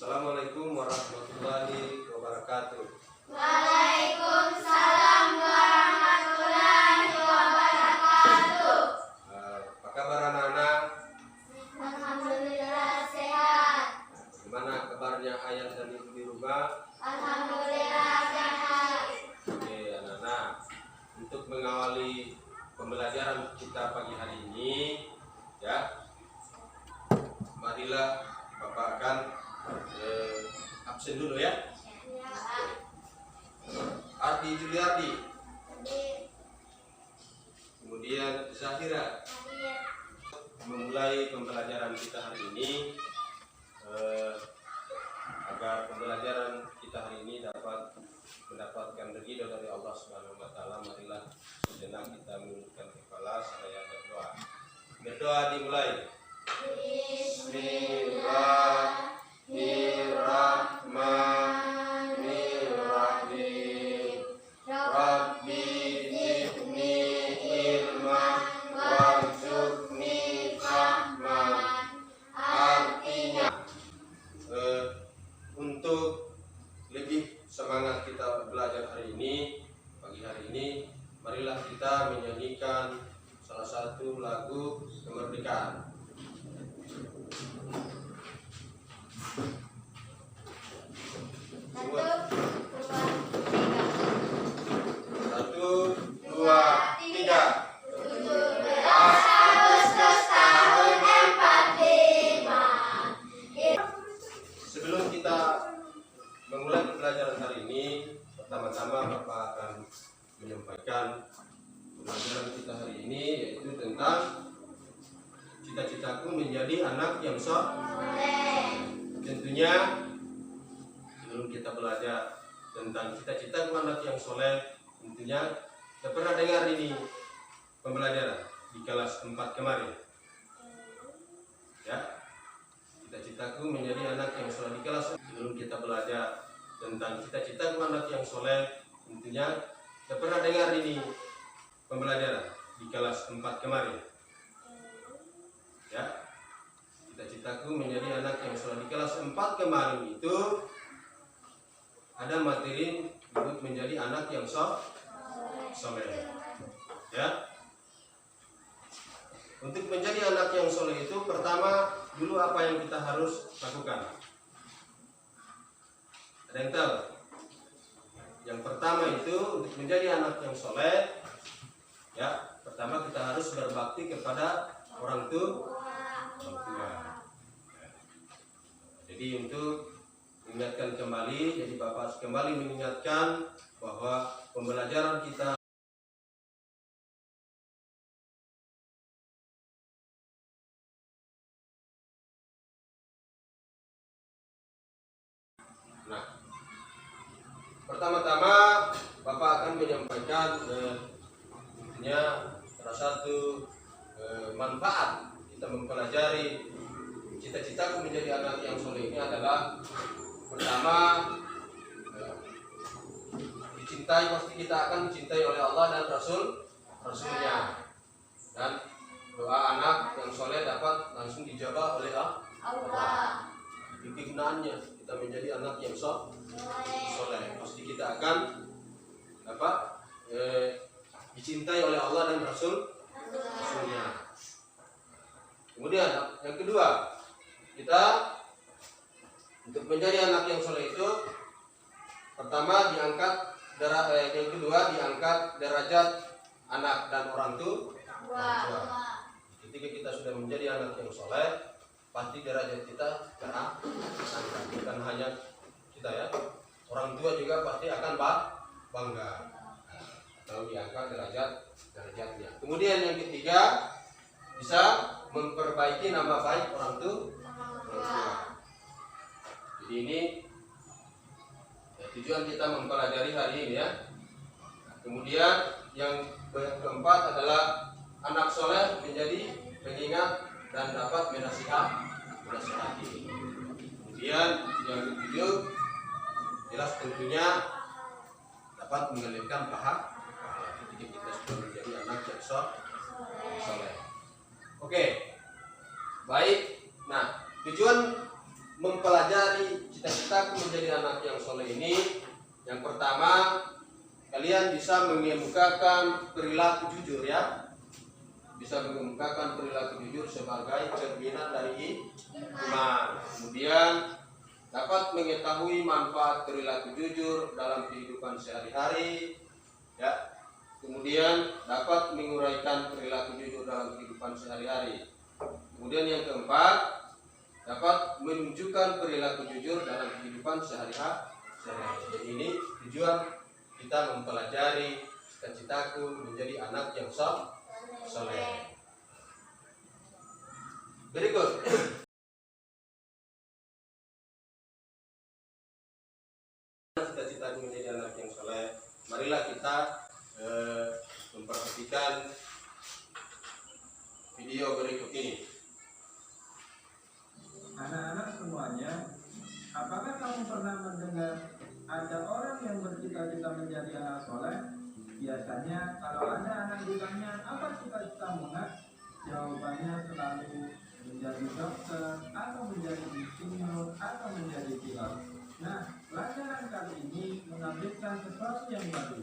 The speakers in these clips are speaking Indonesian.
Assalamualaikum warahmatullahi wabarakatuh. Waalaikumsalam warahmatullahi wabarakatuh. Apa kabar anak-anak? Alhamdulillah sehat. Gimana kabarnya ayah dan ibu di rumah? Alhamdulillah sehat. Oke anak-anak, untuk mengawali pembelajaran kita pagi hari ini, ya, marilah Bapak akan absen dulu ya. Ardi Juliardi, kemudian Zahira. Memulai pembelajaran kita hari ini, agar pembelajaran kita hari ini dapat mendapatkan ridho dari Allah Subhanahu wa taala, marilah sejenak kita menundukkan kepala seraya berdoa. Berdoa dimulai. Bismillahirrahmanirrahim. Rabbi zidni ilman warzuqni fahman. Artinya, untuk lebih semangat kita belajar hari ini, pagi hari ini, marilah kita menyanyikan salah satu lagu kemerdekaan. Satu, dua, tiga. 17 Agustus tahun 45. Sebelum kita memulai pembelajaran hari ini, pertama-tama Bapak akan menyampaikan pembelajaran kita hari ini, yaitu tentang cita-citaku menjadi anak yang soleh. Tentunya sebelum kita belajar tentang cita-citaku anak yang soleh, tentunya kita pernah dengar ini pembelajaran di kelas 4 kemarin, ya. Cita-citaku menjadi anak yang soleh di kelas. Sebelum kita belajar tentang cita-citaku anak yang soleh, tentunya kita pernah dengar ini pembelajaran di kelas 4 kemarin, ya. Cita-citaku menjadi anak yang soleh. Di kelas 4 kemarin itu ada materi untuk menjadi anak yang soleh, ya. Untuk menjadi anak yang soleh itu, pertama dulu apa yang kita harus lakukan? Ada yang tahu? Yang pertama itu untuk menjadi anak yang soleh, ya, pertama kita harus berbakti kepada orang tua. Jadi untuk mengingatkan kembali, jadi Bapak kembali mengingatkan bahwa pembelajaran kita pertama-tama Bapak akan menyampaikan salah satu manfaat kita mempelajari cita-citaku menjadi anak yang soleh ini adalah, pertama, dicintai, pasti kita akan dicintai oleh Allah dan Rasulnya, dan doa anak yang soleh dapat langsung dijawab oleh Allah. Itu kegunaannya kita menjadi anak yang soleh, pasti kita akan dicintai oleh Allah dan Rasulnya. Kemudian yang kedua, kita untuk menjadi anak yang soleh itu, pertama diangkat yang kedua diangkat derajat anak dan orang tua. Ketika kita sudah menjadi anak yang soleh, pasti derajat kita terangkat. Bukan hanya kita, ya, orang tua juga pasti akan bangga kalau diangkat derajatnya. Kemudian yang ketiga, bisa memperbaiki nama baik orang tua. Jadi ini ya, tujuan kita mempelajari hari ini, ya. Kemudian yang keempat adalah anak soleh menjadi pengingat dan dapat menasihati. Kemudian yang ketujuh, jelas tentunya dapat mengalirkan pahala ketika kita sudah menjadi anak yang soleh. Oke, baik. Nah, tujuan mempelajari cita-citaku menjadi anak yang soleh ini, yang pertama kalian bisa mengemukakan perilaku jujur ya, bisa mengemukakan perilaku jujur sebagai cerminan dari iman. Kemudian dapat mengetahui manfaat perilaku jujur dalam kehidupan sehari-hari ya. Kemudian dapat menguraikan perilaku jujur dalam kehidupan sehari-hari. Kemudian yang keempat, dapat menunjukkan perilaku jujur dalam kehidupan sehari-hari. Jadi ini tujuan kita mempelajari cita-citaku menjadi anak yang soleh. Berikut. Cita-citaku menjadi anak yang soleh. Marilah kita memperhatikan video berikut ini. Anak-anak semuanya, apakah kamu pernah mendengar ada orang yang bercita-cita menjadi anak soleh? Biasanya kalau ada anak ditanya apa cita-citamu nak, jawabannya selalu menjadi dokter atau menjadi insinyur atau menjadi pilot. Nah, pelajaran kali ini menampilkan sesuatu yang baru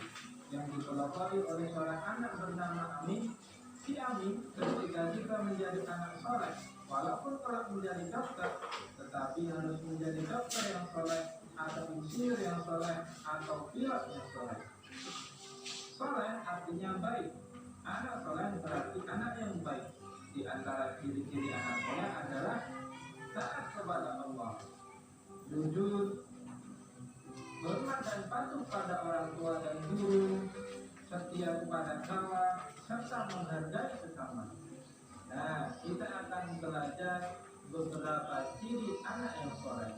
yang dipelopori oleh seorang anak bernama Amin. Si Amin ketika menjadi anak soleh, walaupun telah menjadi dokter, tetapi harus menjadi dokter yang soleh atau insinyur yang soleh atau pilot yang soleh. Soleh artinya baik. Anak soleh berarti anak yang baik. Di antara ciri-ciri anak soleh adalah taat kepada Allah, jujur, hormat dan patuh pada orang tua dan guru, setia kepada kawan, serta menghargai sesama. Nah, kita akan belajar beberapa ciri anak yang soleh.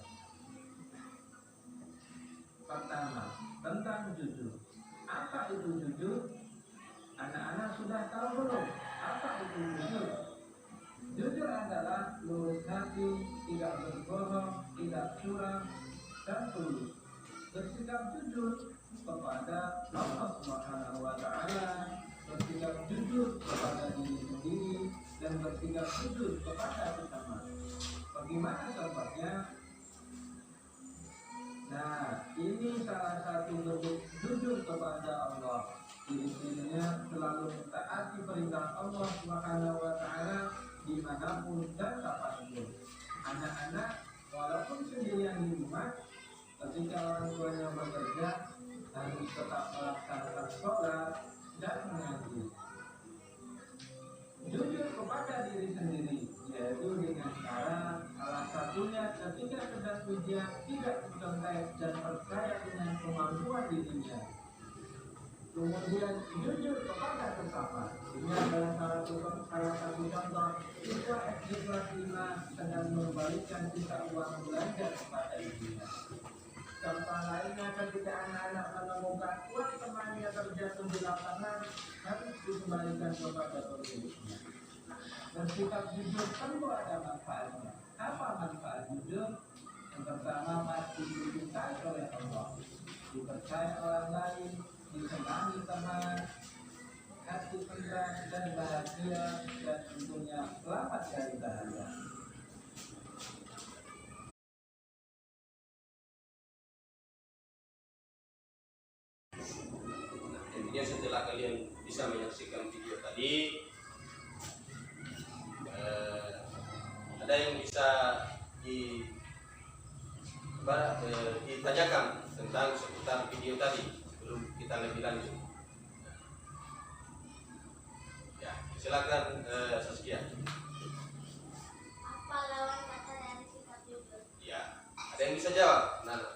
Pertama, tentang jujur. Apa itu jujur? Anak-anak sudah tahu belum? Apa itu jujur? Jujur adalah lurus hati, tidak berbohong, tidak curang, dan tulus. Bersikap jujur kepada Allah Subhanahu wa Ta'ala, bersikap jujur kepada diri sendiri, dan bersikap jujur kepada sesama. Bagaimana contohnya? Nah, ini salah satu bentuk jujur kepada Allah. Ciri-cirinya selalu mentaati perintah Allah Subhanahu wa Ta'ala dimanapun dan kapanpun. Anak-anak walaupun sendirian di rumah, ketika orang tuanya bekerja, harus tetap melaksanakan sholat dan mengaji. Jujur kepada diri sendiri, yaitu dengan cara salah satunya ketika sedang ujian tidak mencontek dan percaya dengan kemampuan dirinya. Kemudian jujur kepada sesama. Ini adalah salah satu contoh siswa SD kelas 5 sedang membalikan sisa uang belanja kepada ibunya. Contoh lainnya ketika anak-anak menemukan uang temannya terjatuh di lapangan, harus dikembalikan kepada pemiliknya. Bersikap jujur tentu ada manfaatnya. Apa manfaat jujur? Yang pertama, pasti dicintai oleh Allah, dipercaya orang lain, disenangi teman, hati tenang dan bahagia, dan tentunya selamat dari bahaya. Intinya setelah kalian bisa menyaksikan video tadi, ada yang bisa ditanyakan tentang seputar video tadi sebelum kita lebih lanjut. Ya, silakan Saskia. Apa lawan kata dari sikap jujur? Ya, ada yang bisa jawab? Nana.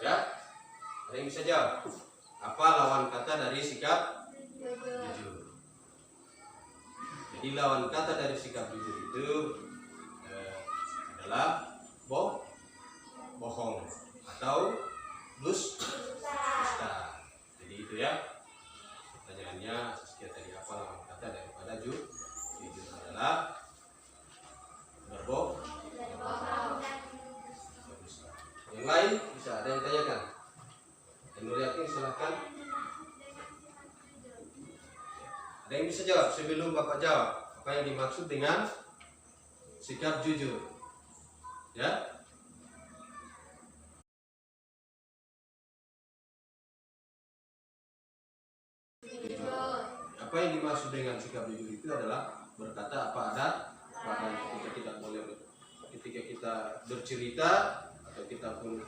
Ya, ada yang bisa jawab? Apa lawan kata dari sikap jujur? Jadi lawan kata dari sikap jujur itu adalah bohong atau dusta. Jadi itu ya pertanyaannya Saskia tadi, apa lawan kata daripada jujur? Adalah berbohong. Yang lain bisa ada yang tanyakan? Nur Yakin, silahkan. Ada yang bisa jawab sebelum Bapak jawab apa yang dimaksud dengan sikap jujur? Ya, apa yang dimaksud dengan sikap jujur itu adalah berkata apa adanya. Kita tidak boleh ketika kita bercerita atau kita pun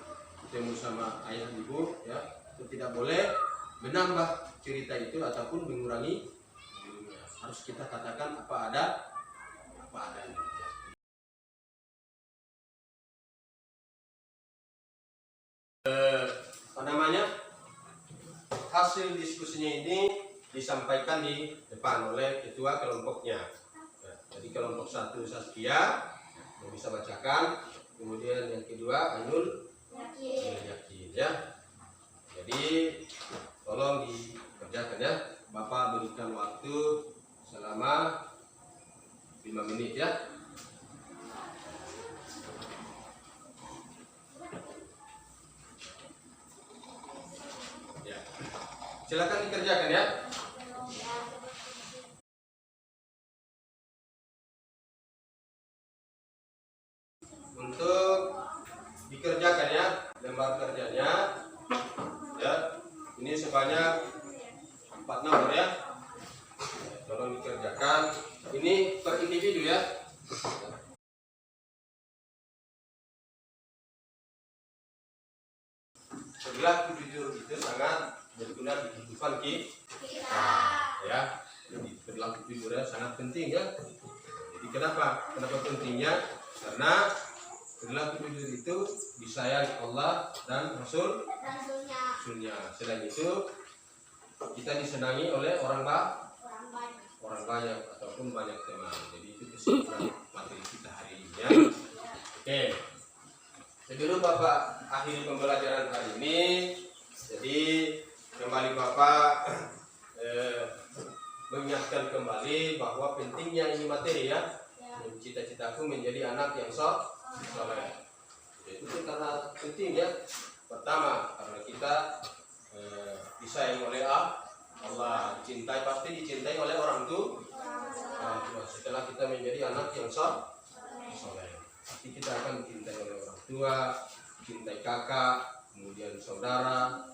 ketemu sama ayah ibu ya, itu tidak boleh menambah cerita itu ataupun mengurangi. Harus kita katakan apa adanya. Hasil diskusinya ini disampaikan di depan oleh ketua kelompoknya. Ya, jadi kelompok 1 Saskia yang bisa bacakan, kemudian yang kedua Ainul Yakin ya. Jadi tolong dikerjakan ya. Bapak berikan waktu selama 5 menit ya. Silakan dikerjakan ya. Untuk dikerjakan ya, lembar kerjanya ya. Ini sebanyak 4 nomor ya. Tolong dikerjakan. Ini per individu ya. Perilaku jujur itu sangat berguna di kehidupan kita ya. Jadi perilaku jujurnya sangat penting ya. Jadi kenapa pentingnya? Karena perilaku jujur itu disayangi Allah dan Rasulnya. Selain itu kita disenangi oleh orang banyak ataupun banyak teman. Jadi itu kesimpulan materi kita hari ini ya. Oke. Sebelum Bapak akhiri pembelajaran hari ini, jadi kembali Bapak mengingatkan kembali bahwa pentingnya ini materi ya. Cita-citaku menjadi anak yang soleh. Itu karena penting ya. Pertama karena kita disayang oleh Allah, pasti dicintai oleh orang tua. Setelah kita menjadi anak yang soleh, pasti kita akan dicintai oleh orang tua, dicintai kakak, kemudian saudara.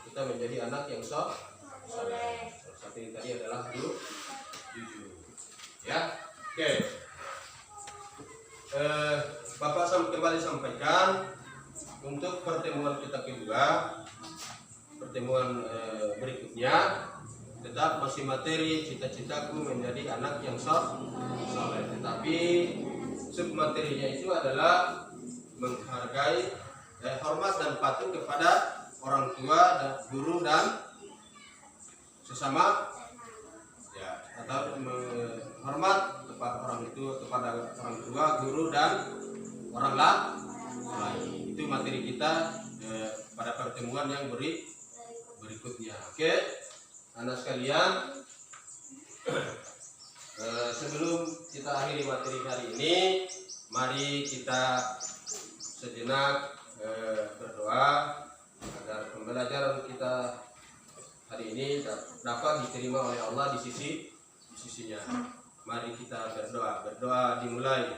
Kita menjadi anak yang soleh. Salah satu yang tadi adalah jujur. Ya, oke. Bapak kembali sampaikan untuk pertemuan kita kedua, pertemuan berikutnya tetap masih materi cita-citaku menjadi anak yang soleh. Tetapi submaterinya itu adalah menghargai, hormat dan patuh kepada orang tua dan guru dan sesama ya, atau menghormat kepada orang tua, guru dan orang lain. Itu materi kita pada pertemuan yang berikutnya. Oke, anak sekalian, sebelum kita akhiri materi hari ini, mari kita sejenak berdoa agar pembelajaran kita hari ini dapat diterima oleh Allah di sisinya. Mari kita berdoa dimulai.